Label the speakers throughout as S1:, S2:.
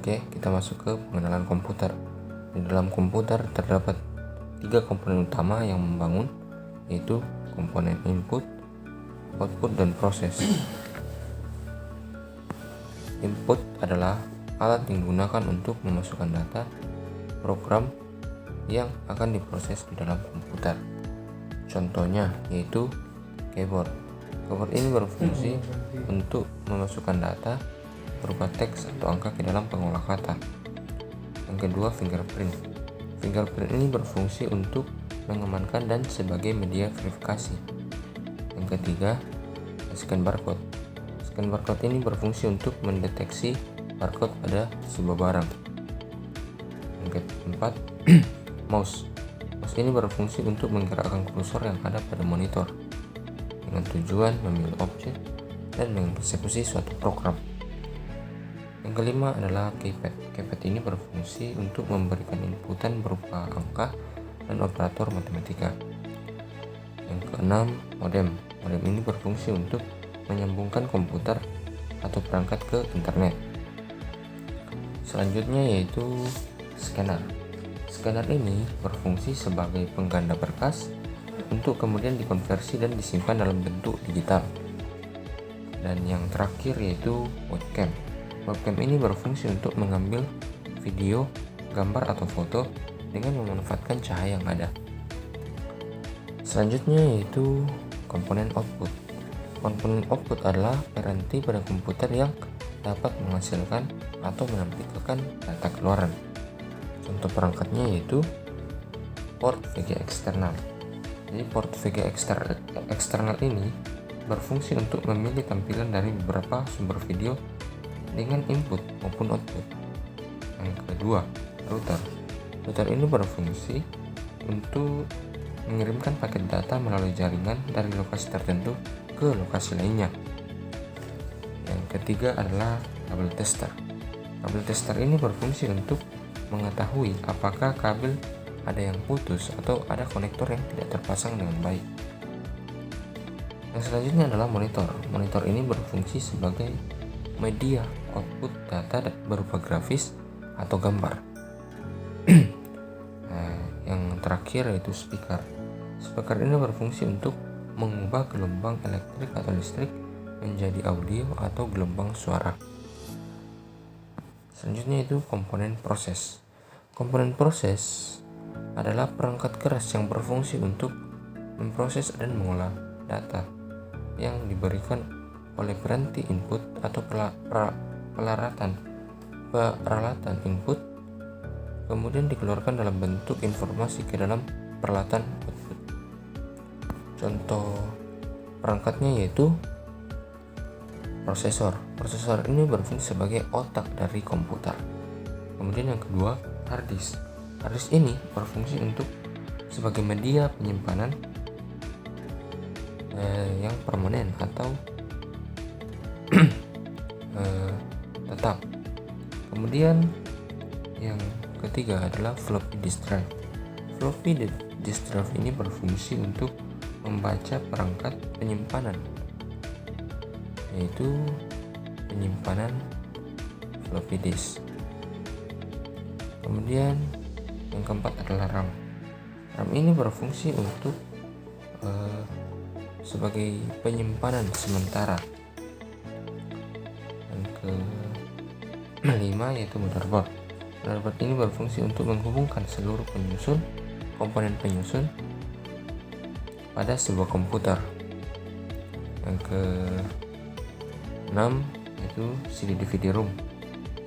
S1: Oke, kita masuk ke pengenalan komputer. Di dalam komputer terdapat 3 komponen utama yang membangun, yaitu komponen input, output, dan proses. Input adalah alat yang digunakan untuk memasukkan data program yang akan diproses di dalam komputer. Contohnya yaitu keyboard. Keyboard ini berfungsi untuk memasukkan data berupa teks atau angka ke dalam pengolah kata. Yang kedua, fingerprint. Fingerprint ini berfungsi untuk mengamankan dan sebagai media verifikasi. Yang ketiga, scan barcode. Scan barcode ini berfungsi untuk mendeteksi barcode pada sebuah barang. Yang keempat, mouse. Mouse ini berfungsi untuk menggerakkan kursor yang ada pada monitor dengan tujuan memilih objek dan mengeksekusi suatu program. Yang kelima adalah keypad. Keypad ini berfungsi untuk memberikan inputan berupa angka dan operator matematika. Yang keenam, modem. Modem ini berfungsi untuk menyambungkan komputer atau perangkat ke internet. Selanjutnya yaitu scanner. Scanner ini berfungsi sebagai pengganda berkas untuk kemudian dikonversi dan disimpan dalam bentuk digital. Dan yang terakhir yaitu webcam. Webcam ini berfungsi untuk mengambil video, gambar, atau foto dengan memanfaatkan cahaya yang ada. Selanjutnya yaitu komponen output. Komponen output adalah piranti pada komputer yang dapat menghasilkan atau menampilkan data keluaran. Contoh perangkatnya yaitu port VGA eksternal. Jadi port VGA eksternal ini berfungsi untuk memilih tampilan dari beberapa sumber video dengan input maupun output. Yang kedua, router. Router ini berfungsi untuk mengirimkan paket data melalui jaringan dari lokasi tertentu ke lokasi lainnya. Yang ketiga adalah kabel tester. Kabel tester ini berfungsi untuk mengetahui apakah kabel ada yang putus atau ada konektor yang tidak terpasang dengan baik. Yang selanjutnya adalah monitor. Monitor ini berfungsi sebagai media output data berupa grafis atau gambar. Yang terakhir yaitu speaker. Speaker ini berfungsi untuk mengubah gelombang elektrik atau listrik menjadi audio atau gelombang suara. Selanjutnya itu komponen proses. Komponen proses adalah perangkat keras yang berfungsi untuk memproses dan mengolah data yang diberikan oleh piranti input atau peralatan input, kemudian dikeluarkan dalam bentuk informasi ke dalam peralatan output. Contoh perangkatnya yaitu prosesor. Prosesor ini berfungsi sebagai otak dari komputer. Kemudian yang kedua, hard disk. Hard disk ini berfungsi untuk sebagai media penyimpanan yang permanen atau tetap. Kemudian yang ketiga adalah floppy disk drive. Floppy disk drive ini berfungsi untuk membaca perangkat penyimpanan, yaitu penyimpanan floppy disk. Kemudian yang keempat adalah RAM. RAM ini berfungsi untuk sebagai penyimpanan sementara. Yang kelima yaitu motherboard. Motherboard ini berfungsi untuk menghubungkan seluruh komponen penyusun pada sebuah komputer. Yang keenam yaitu CD/DVD-ROM.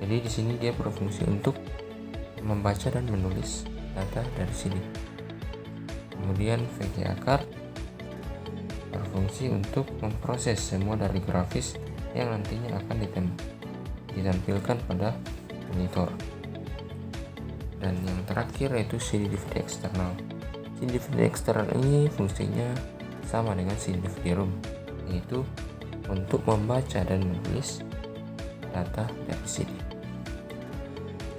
S1: Jadi di sini dia berfungsi untuk membaca dan menulis data dari CD. Kemudian VGA card berfungsi untuk memproses semua dari grafis yang nantinya akan ditampilkan pada monitor. Dan yang terakhir yaitu CD/DVD eksternal. CD/DVD eksternal ini fungsinya sama dengan CD/DVD-ROM, yaitu untuk membaca dan menulis data dari CD.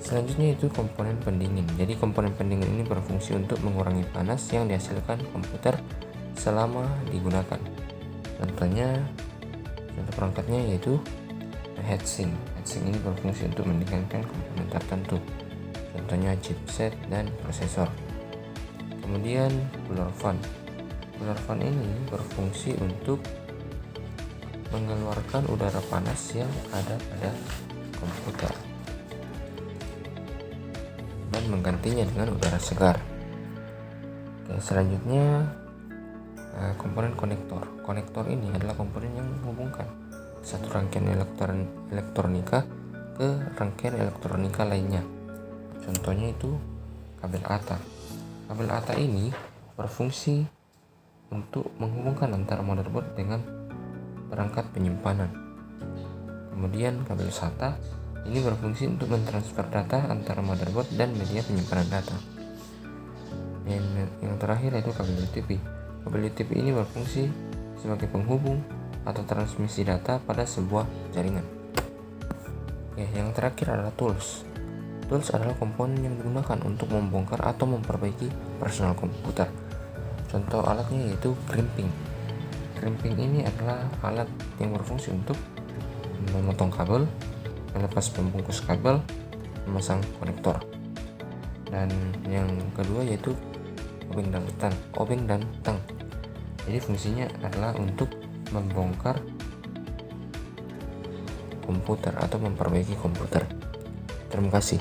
S1: Selanjutnya itu komponen pendingin. Jadi komponen pendingin ini berfungsi untuk mengurangi panas yang dihasilkan komputer selama digunakan. Contoh perangkatnya yaitu heatsink. heatsink ini berfungsi untuk mendinginkan komponen tertentu, contohnya chipset dan prosesor. Kemudian cooler fan. Cooler fan ini berfungsi untuk mengeluarkan udara panas yang ada pada komputer dan menggantinya dengan udara segar. Oke, selanjutnya komponen konektor. Konektor ini adalah komponen yang menghubungkan satu rangkaian elektronika ke rangkaian elektronika lainnya. Contohnya itu kabel ATA. Kabel ATA ini berfungsi untuk menghubungkan antara motherboard dengan perangkat penyimpanan. Kemudian kabel SATA ini berfungsi untuk mentransfer data antara motherboard dan media penyimpanan data. Yang terakhir yaitu kabel UTP. Kabel UTP ini berfungsi sebagai penghubung atau transmisi data pada sebuah jaringan. Yang terakhir adalah tools. Tools adalah komponen yang digunakan untuk membongkar atau memperbaiki personal komputer. Contoh alatnya yaitu crimping. Crimping ini adalah alat yang berfungsi untuk memotong kabel, melepas pembungkus kabel, memasang konektor. Dan yang kedua yaitu obeng dan tang. Jadi fungsinya adalah untuk membongkar komputer atau memperbaiki komputer. Terima kasih.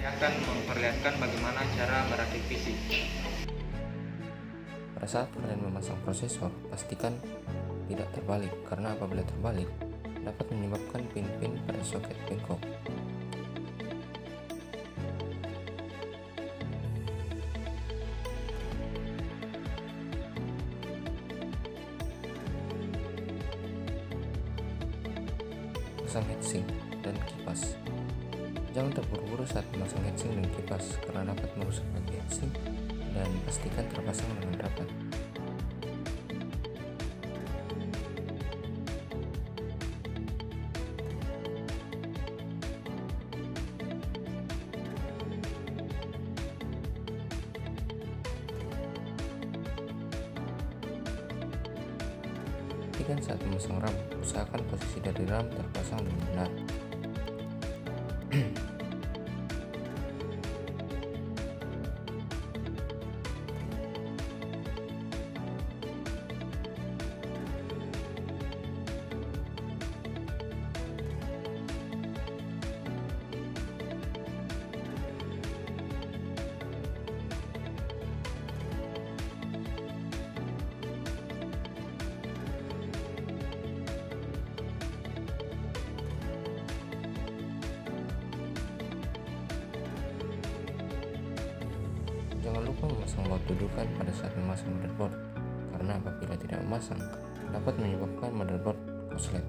S2: Akan memperlihatkan bagaimana cara merakit PC.
S1: Pada saat kalian memasang prosesor, pastikan tidak terbalik, karena apabila terbalik dapat menyebabkan pin-pin pada soket bengkok. Pasang heatsink dan kipas. Jangan terburu-buru saat memasang heatsink dan kipas karena dapat merusak bagian heatsink, dan pastikan terpasang dengan rapat. Pastikan saat memasang RAM, usahakan posisi dari RAM terpasang dengan benar. Jangan lupa memasang baut dudukan pada saat memasang motherboard, karena apabila tidak memasang dapat menyebabkan motherboard korslet.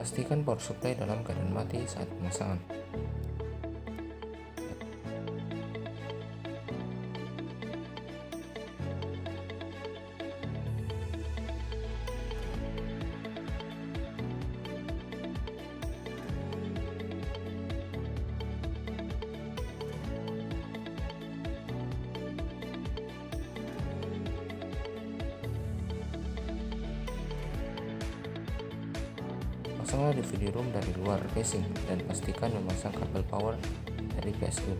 S1: Pastikan power supply dalam keadaan mati saat pemasangan. Pasanglah DVD ROM dari luar casing dan pastikan memasang kabel power dari PSU.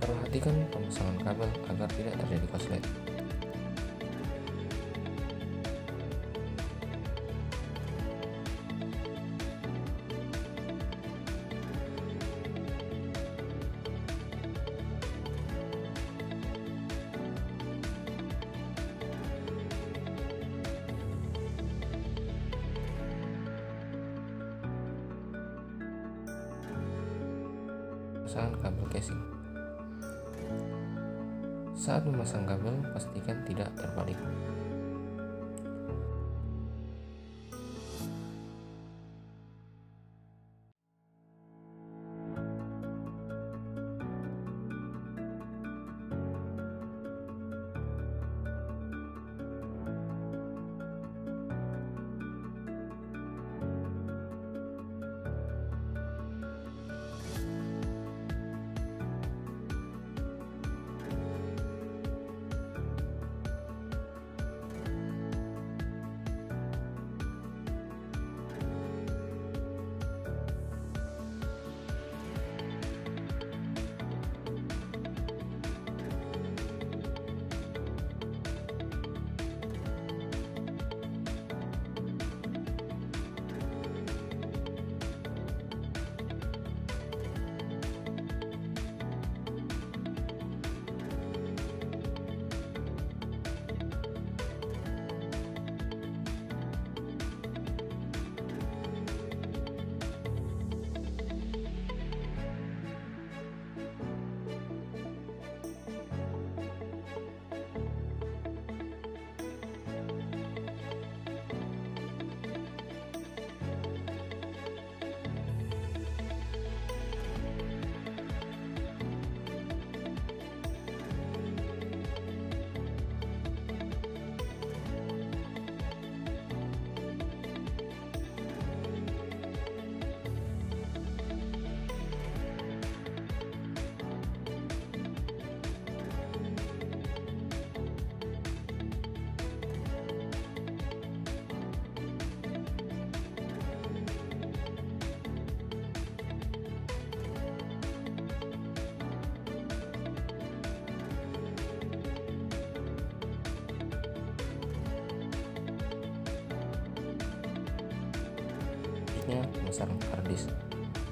S1: Perhatikan pemasangan kabel agar tidak terjadi korslet. Pemasangan kabel casing. Saat memasang kabel, pastikan tidak terbalik. Pemasangan hard disk.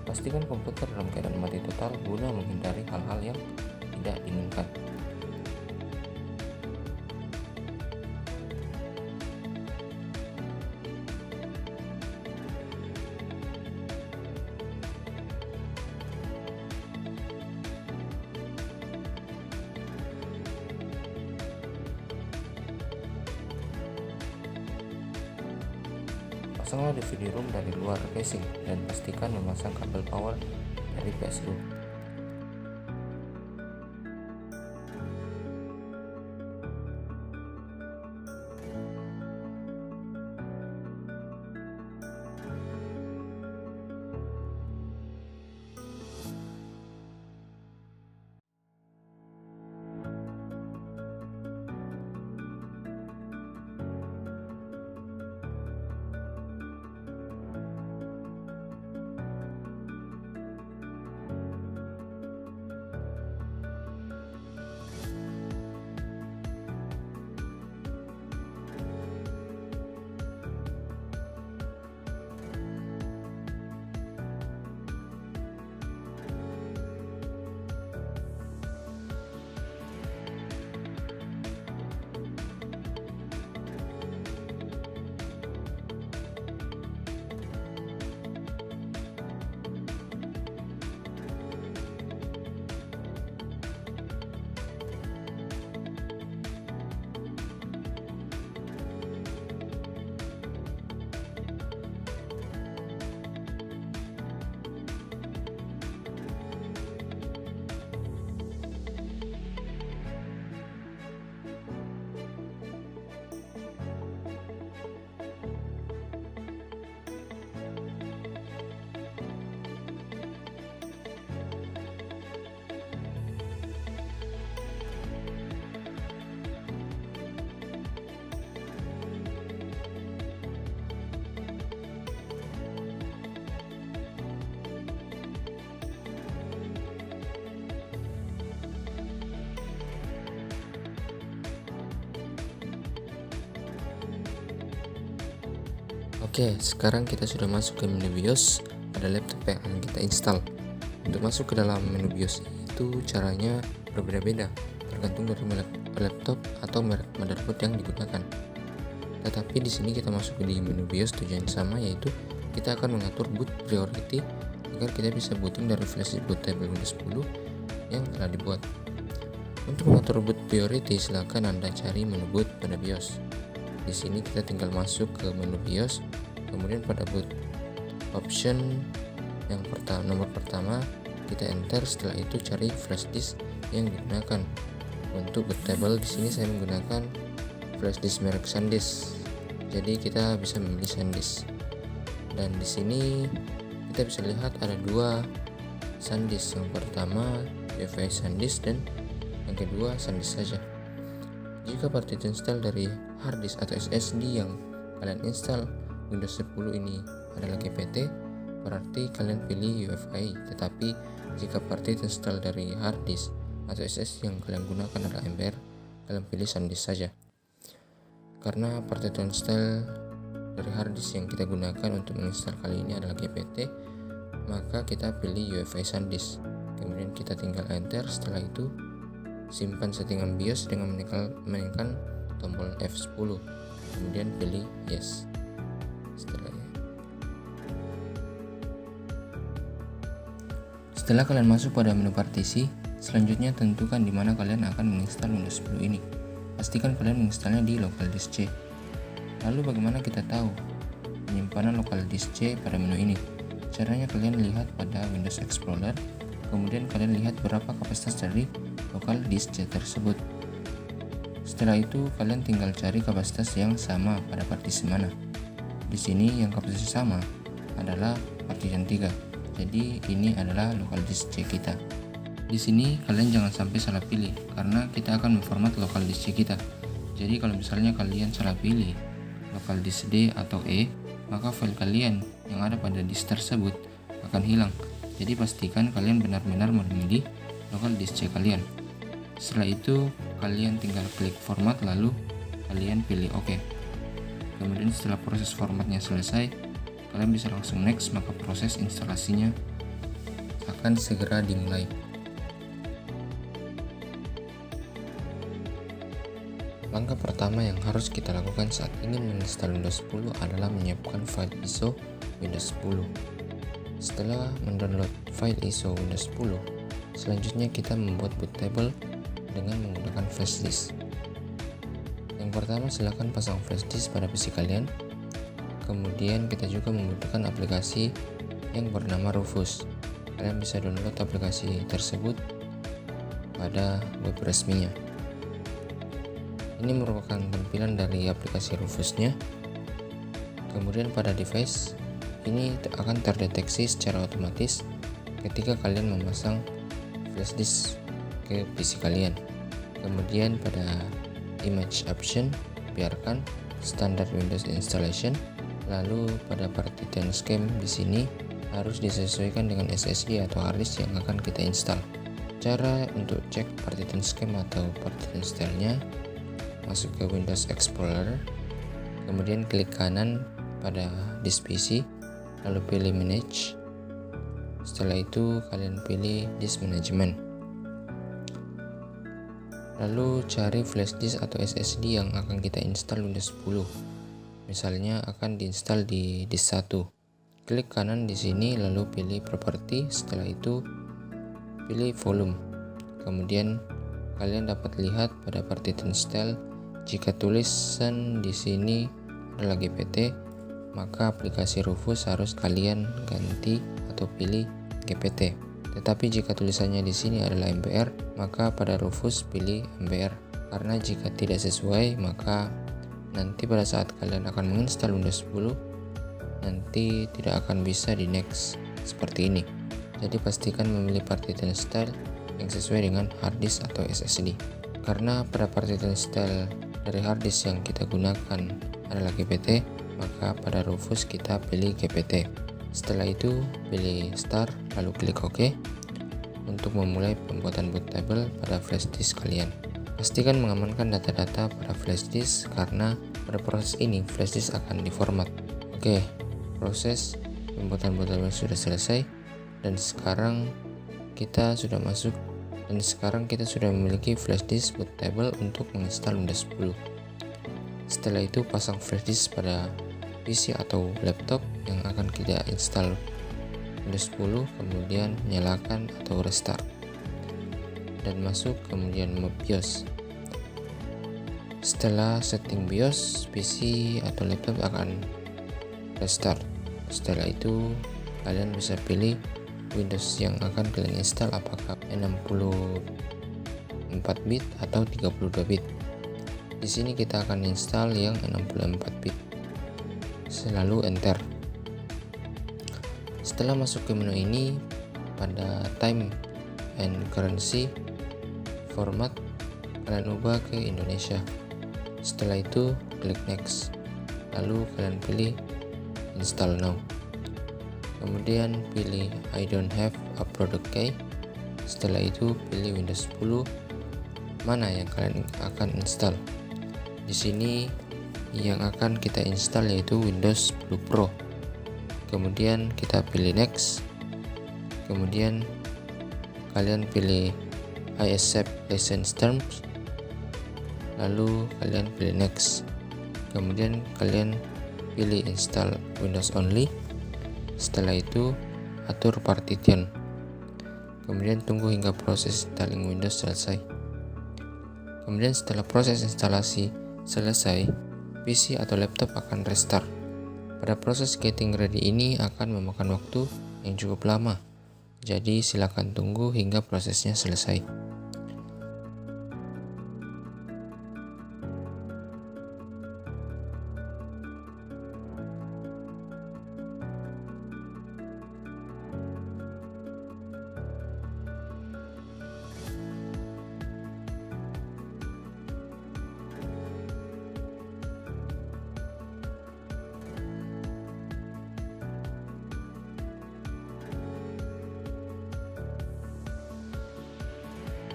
S1: Pastikan komputer dalam keadaan mati total guna menghindari hal-hal yang tidak diinginkan. Pasanglah DVD ROM dari luar casing dan pastikan memasang kabel power dari PSU. Oke, sekarang kita sudah masuk ke menu BIOS pada laptop yang akan kita install. Untuk masuk ke dalam menu BIOS itu caranya berbeda-beda, tergantung dari merek laptop atau merek motherboard yang digunakan. Tetapi di sini kita masuk di menu BIOS tujuan sama, yaitu kita akan mengatur boot priority agar kita bisa booting dari flash disk bootable Windows 10 yang telah dibuat. Untuk mengatur boot priority, silakan Anda cari menu boot pada BIOS. Di sini kita tinggal masuk ke menu BIOS, kemudian pada boot option yang nomor pertama kita enter. Setelah itu cari flash disk yang digunakan. Untuk bootable di sini saya menggunakan flash disk merek SanDisk. Jadi kita bisa memilih SanDisk. Dan di sini kita bisa lihat ada dua SanDisk. Yang pertama UEFI SanDisk dan yang kedua SanDisk saja. Jika partition install dari hard disk atau SSD yang kalian install Windows 10 ini adalah GPT, berarti kalian pilih UEFI. Tetapi jika partition install dari hard disk atau SSD yang kalian gunakan adalah MBR, kalian pilih SanDisk saja. Karena partition install dari hard disk yang kita gunakan untuk menginstal kali ini adalah GPT, maka kita pilih UEFI SanDisk. Kemudian kita tinggal enter. Setelah itu simpan settingan BIOS dengan menekan tombol F10, kemudian pilih yes. Setelah kalian masuk pada menu partisi, selanjutnya tentukan di mana kalian akan menginstal Windows 10 ini. Pastikan kalian menginstalnya di local disk C. Lalu bagaimana kita tahu penyimpanan local disk C pada menu ini? Caranya kalian lihat pada Windows Explorer, kemudian kalian lihat berapa kapasitas dari local disk C tersebut. Setelah itu kalian tinggal cari kapasitas yang sama pada partisi mana. Di sini yang kapasitas sama adalah partition 3. Jadi ini adalah local disk C kita. Di sini kalian jangan sampai salah pilih karena kita akan memformat local disk C kita. Jadi kalau misalnya kalian salah pilih local disk D atau E, maka file kalian yang ada pada disk tersebut akan hilang. Jadi pastikan kalian benar-benar memilih local disk C kalian. Setelah itu kalian tinggal klik format, lalu kalian pilih OK. Kemudian setelah proses formatnya selesai, kalian bisa langsung next, maka proses instalasinya akan segera dimulai. Langkah pertama yang harus kita lakukan saat ingin menginstal Windows 10 adalah menyiapkan file ISO Windows 10. Setelah mendownload file ISO Windows 10, selanjutnya kita membuat bootable dengan menggunakan flash disk. Yang pertama, silakan pasang flash disk pada PC kalian. Kemudian kita juga membutuhkan aplikasi yang bernama Rufus. Kalian bisa download aplikasi tersebut pada web resminya. Ini merupakan tampilan dari aplikasi Rufusnya. Kemudian pada device ini akan terdeteksi secara otomatis ketika kalian memasang flash disk ke PC kalian. Kemudian pada image option biarkan standard Windows installation. Lalu pada partition scheme di sini harus disesuaikan dengan SSD atau hard disk yang akan kita install. Cara untuk cek partition scheme atau partition style-nya, masuk ke Windows Explorer, kemudian klik kanan pada disk PC, lalu pilih manage. Setelah itu kalian pilih disk management. Lalu cari flash disk atau SSD yang akan kita install Windows 10. Misalnya akan diinstal di disk 1. Klik kanan di sini lalu pilih property, setelah itu pilih volume. Kemudian kalian dapat lihat pada partition style, jika tulisan di sini adalah GPT, maka aplikasi Rufus harus kalian ganti atau pilih GPT. Tetapi jika tulisannya di sini adalah MBR, maka pada Rufus pilih MBR. Karena jika tidak sesuai, maka nanti pada saat kalian akan menginstal Windows 10, nanti tidak akan bisa di next seperti ini. Jadi pastikan memilih partition style yang sesuai dengan hard disk atau SSD. Karena pada partition style dari hard disk yang kita gunakan adalah GPT, maka pada Rufus kita pilih GPT. Setelah itu pilih start, lalu klik OK untuk memulai pembuatan bootable pada flash disk kalian. Pastikan mengamankan data-data pada flash disk karena pada proses ini flash disk akan diformat. Oke, proses pembuatan bootloader sudah selesai dan sekarang kita sudah memiliki flash disk bootable untuk menginstal Windows 10. Setelah itu pasang flash disk pada PC atau laptop yang akan kita install Windows 10, kemudian nyalakan atau restart dan masuk kemudian mode BIOS. Setelah setting BIOS, PC atau laptop akan restart. Setelah itu kalian bisa pilih Windows yang akan kalian install, apakah 64 bit atau 32 bit. Di sini kita akan install yang 64 bit. Selalu enter. Setelah masuk ke menu ini, pada time and currency format kalian ubah ke Indonesia. Setelah itu klik next, lalu kalian pilih install now, kemudian pilih I don't have a product key. Setelah itu pilih Windows 10 mana yang kalian akan install. Di sini yang akan kita install yaitu Windows 10 Pro. Kemudian kita pilih next, kemudian kalian pilih I accept license terms, lalu kalian pilih next, kemudian kalian pilih install Windows only. Setelah itu atur partition, kemudian tunggu hingga proses installing Windows selesai. Kemudian setelah proses instalasi selesai, PC atau laptop akan restart. Pada proses getting ready ini akan memakan waktu yang cukup lama, jadi silakan tunggu hingga prosesnya selesai.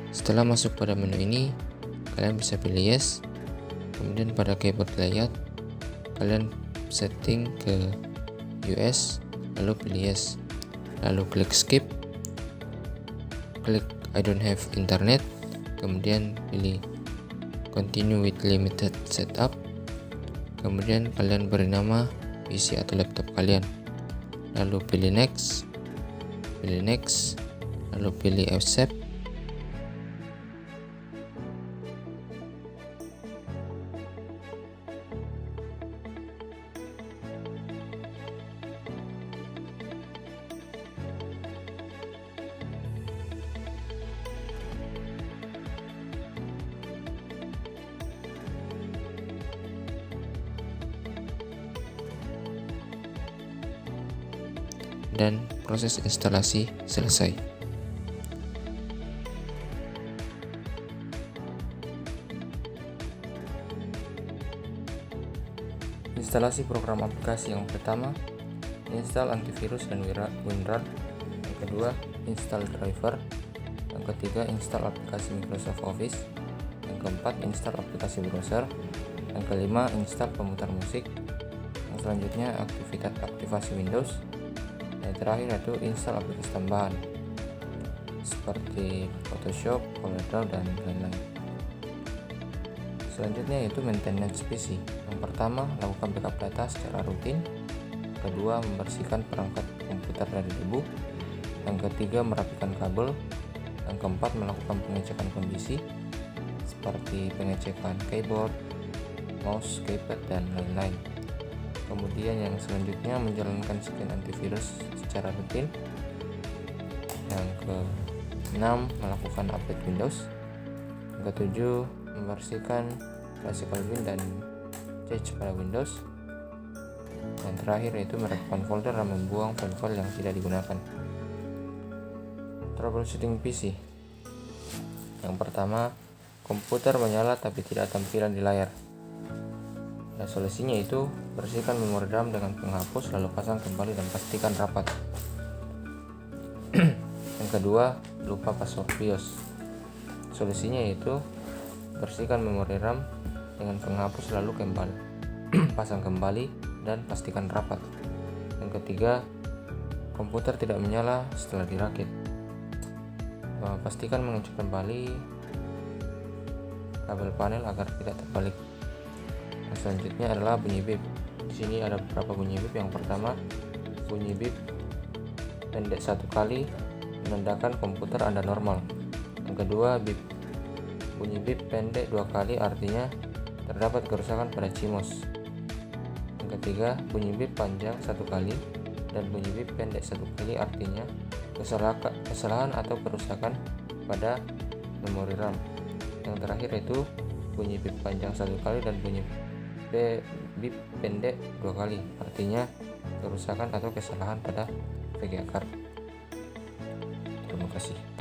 S1: Setelah masuk pada menu ini, kalian bisa pilih yes. Kemudian pada keyboard layout, kalian setting ke US, lalu pilih yes. Lalu klik skip, klik I don't have internet, kemudian pilih continue with limited setup. Kemudian kalian beri nama PC atau laptop kalian. Lalu pilih next, lalu pilih accept. Dan proses instalasi selesai. Instalasi program aplikasi yang pertama, install antivirus dan WinRAR. Yang kedua, install driver. Yang ketiga, install aplikasi Microsoft Office. Yang keempat, install aplikasi browser. Yang kelima, install pemutar musik. Yang selanjutnya, aktivasi Windows. Yang terakhir yaitu install aplikasi tambahan seperti Photoshop, CorelDRAW, dan lain-lain. Selanjutnya yaitu maintenance PC. Yang pertama, lakukan backup data secara rutin. Kedua, membersihkan perangkat komputer dari debu. Yang ketiga, merapikan kabel. Yang keempat, melakukan pengecekan kondisi seperti pengecekan keyboard, mouse, keypad, dan lain-lain. Kemudian yang selanjutnya, menjalankan scan antivirus secara rutin. Yang ke-6, melakukan update Windows. Yang ke-7, membersihkan classical win dan cache pada Windows. Yang terakhir yaitu merapikan folder dan membuang file-file yang tidak digunakan. Troubleshooting PC. Yang pertama, komputer menyala tapi tidak tampilan di layar. Nah, solusinya itu bersihkan memori RAM dengan penghapus, lalu pasang kembali dan pastikan rapat. Yang kedua, lupa password BIOS. Solusinya yaitu bersihkan memori RAM dengan penghapus, lalu pasang kembali dan pastikan rapat. Yang ketiga, komputer tidak menyala setelah dirakit. Pastikan mengecek kembali kabel panel agar tidak terbalik. Selanjutnya adalah bunyi bip. Di sini ada beberapa bunyi bip. Yang pertama, bunyi bip pendek 1 kali menandakan komputer Anda normal. Yang kedua, bunyi bip pendek 2 kali artinya terdapat kerusakan pada CMOS. Yang ketiga, bunyi bip panjang 1 kali dan bunyi bip pendek 1 kali artinya kesalahan atau kerusakan pada memori RAM. Yang terakhir itu bunyi bip panjang 1 kali dan bunyi bip pendek 2 kali artinya kerusakan atau kesalahan pada VGA card. Terima kasih.